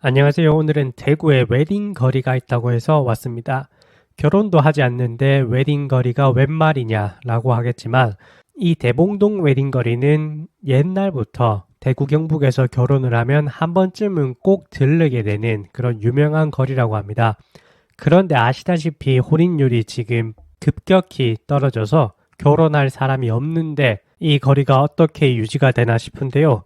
안녕하세요. 오늘은 대구에 웨딩 거리가 있다고 해서 왔습니다. 결혼도 하지 않는데 웨딩 거리가 웬 말이냐라고 하겠지만 이 대봉동 웨딩 거리는 옛날부터 대구 경북에서 결혼을 하면 한 번쯤은 꼭 들르게 되는 그런 유명한 거리라고 합니다. 그런데 아시다시피 혼인율이 지금 급격히 떨어져서 결혼할 사람이 없는데 이 거리가 어떻게 유지가 되나 싶은데요.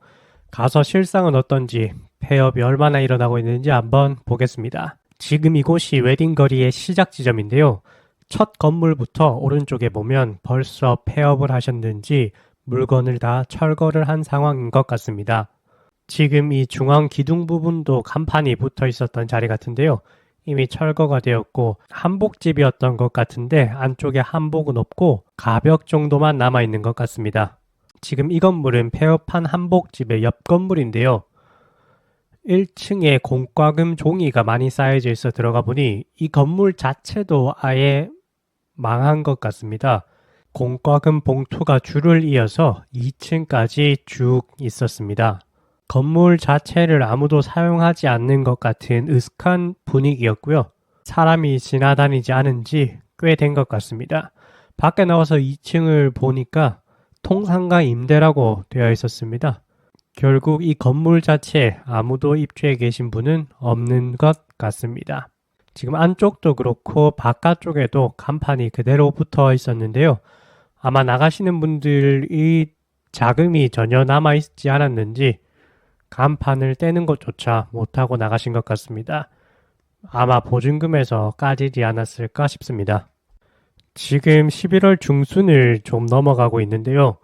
가서 실상은 어떤지, 폐업이 얼마나 일어나고 있는지 한번 보겠습니다. 지금 이곳이 웨딩거리의 시작 지점인데요. 첫 건물부터 오른쪽에 보면 벌써 폐업을 하셨는지 물건을 다 철거를 한 상황인 것 같습니다. 지금 이 중앙 기둥 부분도 간판이 붙어 있었던 자리 같은데요. 이미 철거가 되었고 한복집이었던 것 같은데 안쪽에 한복은 없고 가벽 정도만 남아 있는 것 같습니다. 지금 이 건물은 폐업한 한복집의 옆 건물인데요. 1층에 공과금 종이가 많이 쌓여져 있어 들어가 보니 이 건물 자체도 아예 망한 것 같습니다. 공과금 봉투가 줄을 이어서 2층까지 쭉 있었습니다. 건물 자체를 아무도 사용하지 않는 것 같은 으슥한 분위기였고요. 사람이 지나다니지 않은 지 꽤 된 것 같습니다. 밖에 나와서 2층을 보니까 통상가 임대라고 되어 있었습니다. 결국 이 건물 자체에 아무도 입주해 계신 분은 없는 것 같습니다. 지금 안쪽도 그렇고 바깥쪽에도 간판이 그대로 붙어 있었는데요. 아마 나가시는 분들이 자금이 전혀 남아있지 않았는지 간판을 떼는 것조차 못하고 나가신 것 같습니다. 아마 보증금에서 까지지 않았을까 싶습니다. 지금 11월 중순을 좀 넘어가고 있는데요.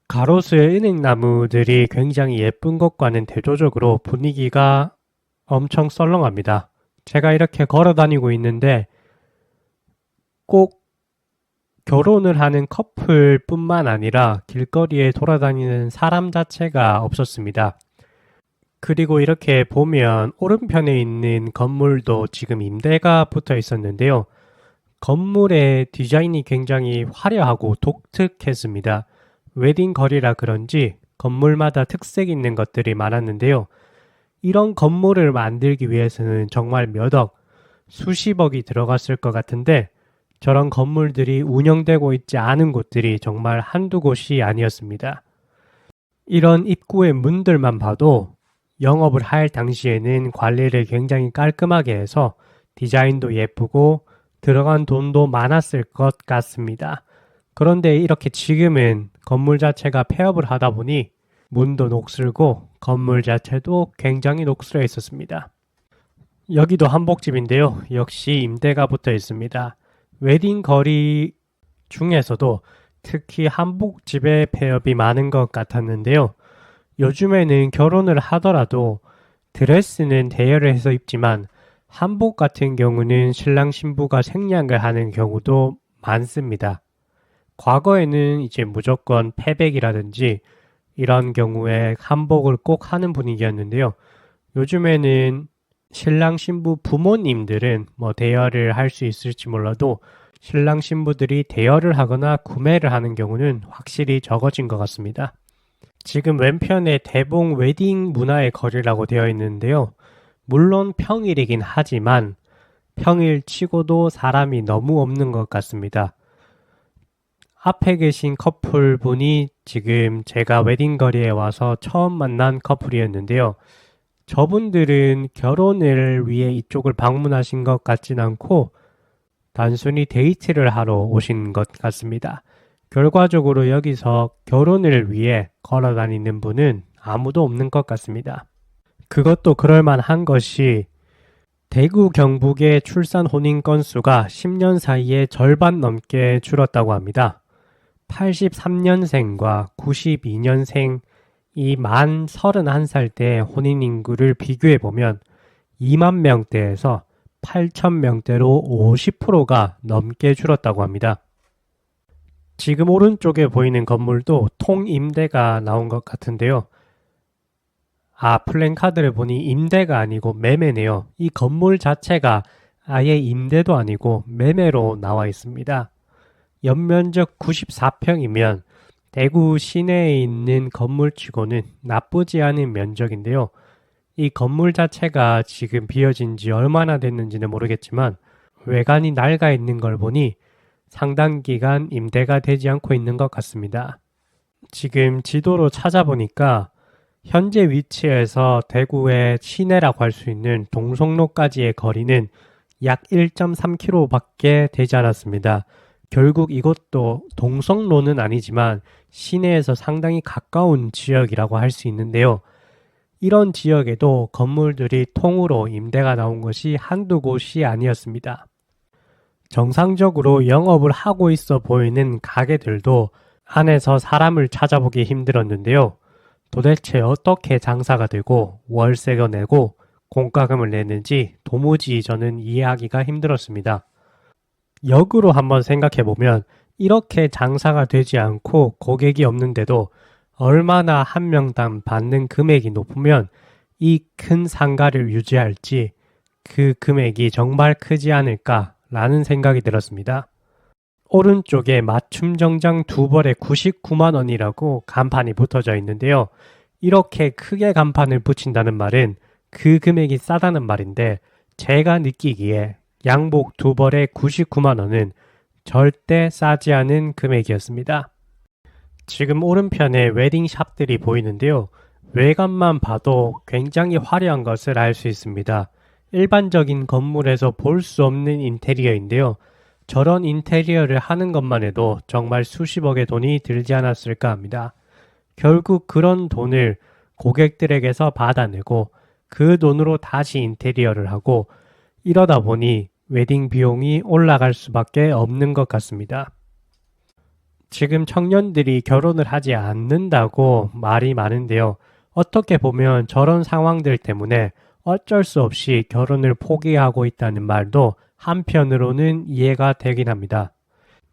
가로수의 은행나무들이 굉장히 예쁜 것과는 대조적으로 분위기가 엄청 썰렁합니다. 제가 이렇게 걸어 다니고 있는데 꼭 결혼을 하는 커플뿐만 아니라 길거리에 돌아다니는 사람 자체가 없었습니다. 그리고 이렇게 보면 오른편에 있는 건물도 지금 임대가 붙어 있었는데요. 건물의 디자인이 굉장히 화려하고 독특했습니다. 웨딩 거리라 그런지 건물마다 특색 있는 것들이 많았는데요. 이런 건물을 만들기 위해서는 정말 몇 억, 수십억이 들어갔을 것 같은데 저런 건물들이 운영되고 있지 않은 곳들이 정말 한두 곳이 아니었습니다. 이런 입구의 문들만 봐도 영업을 할 당시에는 관리를 굉장히 깔끔하게 해서 디자인도 예쁘고 들어간 돈도 많았을 것 같습니다. 그런데 이렇게 지금은 건물 자체가 폐업을 하다 보니 문도 녹슬고 건물 자체도 굉장히 녹슬어 있었습니다. 여기도 한복집인데요. 역시 임대가 붙어 있습니다. 웨딩 거리 중에서도 특히 한복집의 폐업이 많은 것 같았는데요. 요즘에는 결혼을 하더라도 드레스는 대여를 해서 입지만 한복 같은 경우는 신랑 신부가 생략을 하는 경우도 많습니다. 과거에는 이제 무조건 패백이라든지 이런 경우에 한복을 꼭 하는 분위기였는데요. 요즘에는 신랑 신부 부모님들은 뭐 대여를 할 수 있을지 몰라도 신랑 신부들이 대여를 하거나 구매를 하는 경우는 확실히 적어진 것 같습니다. 지금 왼편에 대봉 웨딩 문화의 거리라고 되어 있는데요. 물론 평일이긴 하지만 평일 치고도 사람이 너무 없는 것 같습니다. 앞에 계신 커플분이 지금 제가 웨딩거리에 와서 처음 만난 커플이었는데요. 저분들은 결혼을 위해 이쪽을 방문하신 것 같진 않고 단순히 데이트를 하러 오신 것 같습니다. 결과적으로 여기서 결혼을 위해 걸어 다니는 분은 아무도 없는 것 같습니다. 그것도 그럴만한 것이 대구 경북의 출산 혼인 건수가 10년 사이에 절반 넘게 줄었다고 합니다. 83년생과 92년생 이 만 31살 때 혼인 인구를 비교해 보면 2만 명대에서 8천 명대로 50%가 넘게 줄었다고 합니다. 지금 오른쪽에 보이는 건물도 통임대가 나온 것 같은데요. 플랜카드를 보니 임대가 아니고 매매네요. 이 건물 자체가 아예 임대도 아니고 매매로 나와 있습니다. 연면적 94평이면 대구 시내에 있는 건물치고는 나쁘지 않은 면적인데요. 이 건물 자체가 지금 비어진 지 얼마나 됐는지는 모르겠지만 외관이 낡아 있는 걸 보니 상당 기간 임대가 되지 않고 있는 것 같습니다. 지금 지도로 찾아보니까 현재 위치에서 대구의 시내라고 할 수 있는 동성로까지의 거리는 약 1.3km밖에 되지 않았습니다. 결국 이것도 동성로는 아니지만 시내에서 상당히 가까운 지역이라고 할 수 있는데요. 이런 지역에도 건물들이 통으로 임대가 나온 것이 한두 곳이 아니었습니다. 정상적으로 영업을 하고 있어 보이는 가게들도 안에서 사람을 찾아보기 힘들었는데요. 도대체 어떻게 장사가 되고 월세가 내고 공과금을 내는지 도무지 저는 이해하기가 힘들었습니다. 역으로 한번 생각해 보면 이렇게 장사가 되지 않고 고객이 없는데도 얼마나 한 명당 받는 금액이 높으면 이 큰 상가를 유지할지 그 금액이 정말 크지 않을까라는 생각이 들었습니다. 오른쪽에 맞춤 정장 2벌에 99만 원이라고 간판이 붙어져 있는데요. 이렇게 크게 간판을 붙인다는 말은 그 금액이 싸다는 말인데 제가 느끼기에 양복 2벌에 99만 원은 절대 싸지 않은 금액이었습니다. 지금 오른편에 웨딩샵들이 보이는데요. 외관만 봐도 굉장히 화려한 것을 알 수 있습니다. 일반적인 건물에서 볼 수 없는 인테리어인데요. 저런 인테리어를 하는 것만 해도 정말 수십억의 돈이 들지 않았을까 합니다. 결국 그런 돈을 고객들에게서 받아내고 그 돈으로 다시 인테리어를 하고 이러다 보니 웨딩 비용이 올라갈 수밖에 없는 것 같습니다. 지금 청년들이 결혼을 하지 않는다고 말이 많은데요. 어떻게 보면 저런 상황들 때문에 어쩔 수 없이 결혼을 포기하고 있다는 말도 한편으로는 이해가 되긴 합니다.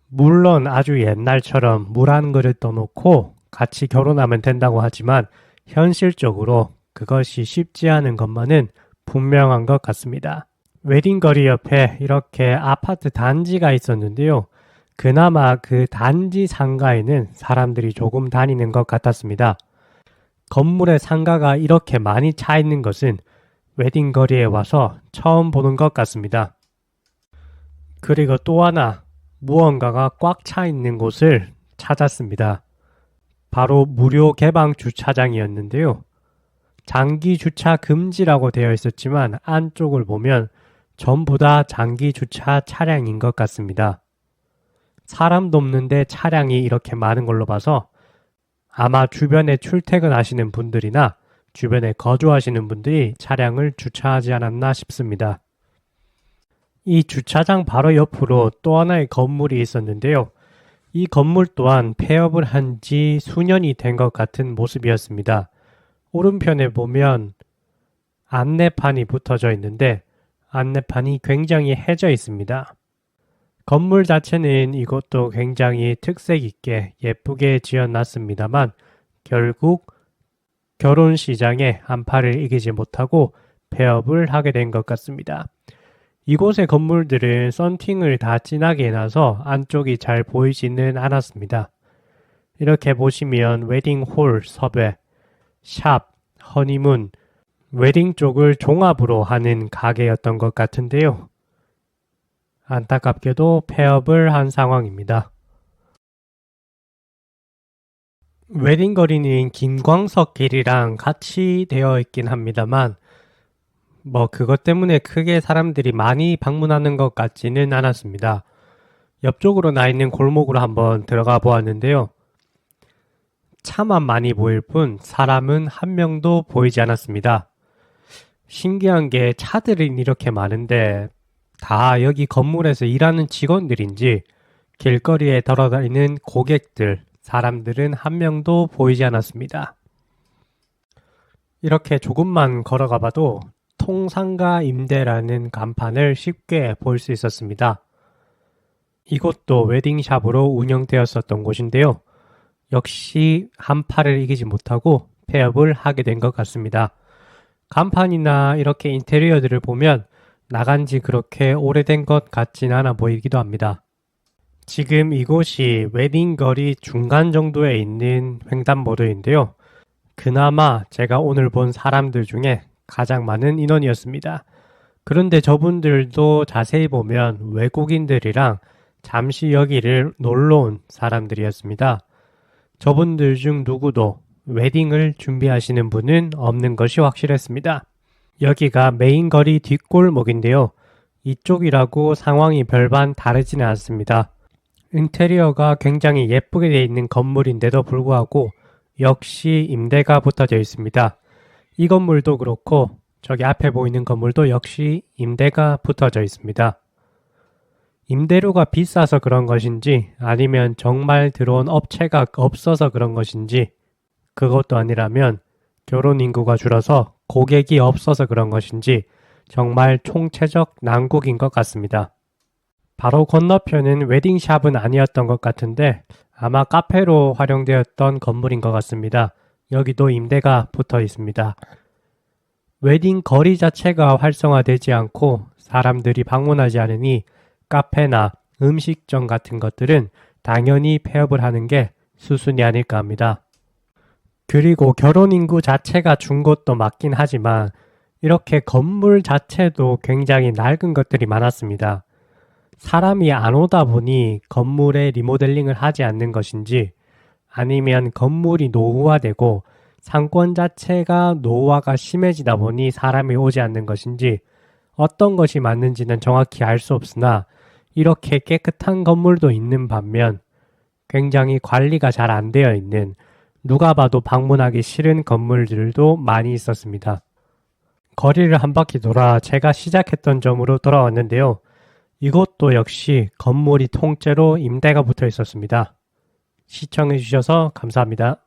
물론 아주 옛날처럼 물 한 그릇 떠놓고 같이 결혼하면 된다고 하지만 현실적으로 그것이 쉽지 않은 것만은 분명한 것 같습니다. 웨딩거리 옆에 이렇게 아파트 단지가 있었는데요. 그나마 그 단지 상가에는 사람들이 조금 다니는 것 같았습니다. 건물의 상가가 이렇게 많이 차 있는 것은 웨딩거리에 와서 처음 보는 것 같습니다. 그리고 또 하나 무언가가 꽉 차 있는 곳을 찾았습니다. 바로 무료 개방 주차장이었는데요. 장기 주차 금지라고 되어 있었지만 안쪽을 보면 전부 다 장기 주차 차량인 것 같습니다. 사람도 없는데 차량이 이렇게 많은 걸로 봐서 아마 주변에 출퇴근하시는 분들이나 주변에 거주하시는 분들이 차량을 주차하지 않았나 싶습니다. 이 주차장 바로 옆으로 또 하나의 건물이 있었는데요. 이 건물 또한 폐업을 한 지 수년이 된 것 같은 모습이었습니다. 오른편에 보면 안내판이 붙어져 있는데 안내판이 굉장히 해져 있습니다. 건물 자체는 이것도 굉장히 특색 있게 예쁘게 지어놨습니다만 결국 결혼 시장에 한파를 이기지 못하고 폐업을 하게 된 것 같습니다. 이곳의 건물들은 썬팅을 다 진하게 해놔서 안쪽이 잘 보이지는 않았습니다. 이렇게 보시면 웨딩홀 섭외, 샵, 허니문, 웨딩 쪽을 종합으로 하는 가게였던 것 같은데요. 안타깝게도 폐업을 한 상황입니다. 웨딩거리는 김광석 길이랑 같이 되어 있긴 합니다만 그것 때문에 크게 사람들이 많이 방문하는 것 같지는 않았습니다. 옆쪽으로 나 있는 골목으로 한번 들어가 보았는데요. 차만 많이 보일 뿐 사람은 한 명도 보이지 않았습니다. 신기한 게 차들이 이렇게 많은데 다 여기 건물에서 일하는 직원들인지 길거리에 돌아다니는 고객들, 사람들은 한 명도 보이지 않았습니다. 이렇게 조금만 걸어가 봐도 통상가 임대라는 간판을 쉽게 볼 수 있었습니다. 이곳도 웨딩샵으로 운영되었었던 곳인데요. 역시 한파를 이기지 못하고 폐업을 하게 된 것 같습니다. 간판이나 이렇게 인테리어들을 보면 나간 지 그렇게 오래된 것 같진 않아 보이기도 합니다. 지금 이곳이 웨딩거리 중간 정도에 있는 횡단보도인데요. 그나마 제가 오늘 본 사람들 중에 가장 많은 인원이었습니다. 그런데 저분들도 자세히 보면 외국인들이랑 잠시 여기를 놀러 온 사람들이었습니다. 저분들 중 누구도 웨딩을 준비하시는 분은 없는 것이 확실했습니다. 여기가 메인 거리 뒷골목인데요. 이쪽이라고 상황이 별반 다르지는 않습니다. 인테리어가 굉장히 예쁘게 되어 있는 건물인데도 불구하고 역시 임대가 붙어져 있습니다. 이 건물도 그렇고 저기 앞에 보이는 건물도 역시 임대가 붙어져 있습니다. 임대료가 비싸서 그런 것인지 아니면 정말 들어온 업체가 없어서 그런 것인지 그것도 아니라면 결혼 인구가 줄어서 고객이 없어서 그런 것인지 정말 총체적 난국인 것 같습니다. 바로 건너편은 웨딩샵은 아니었던 것 같은데 아마 카페로 활용되었던 건물인 것 같습니다. 여기도 임대가 붙어 있습니다. 웨딩 거리 자체가 활성화되지 않고 사람들이 방문하지 않으니 카페나 음식점 같은 것들은 당연히 폐업을 하는 게 수순이 아닐까 합니다. 그리고 결혼 인구 자체가 준 것도 맞긴 하지만 이렇게 건물 자체도 굉장히 낡은 것들이 많았습니다. 사람이 안 오다 보니 건물에 리모델링을 하지 않는 것인지 아니면 건물이 노후화되고 상권 자체가 노후화가 심해지다 보니 사람이 오지 않는 것인지 어떤 것이 맞는지는 정확히 알 수 없으나 이렇게 깨끗한 건물도 있는 반면 굉장히 관리가 잘 안 되어 있는 누가 봐도 방문하기 싫은 건물들도 많이 있었습니다. 거리를 한 바퀴 돌아 제가 시작했던 점으로 돌아왔는데요. 이곳도 역시 건물이 통째로 임대가 붙어 있었습니다. 시청해 주셔서 감사합니다.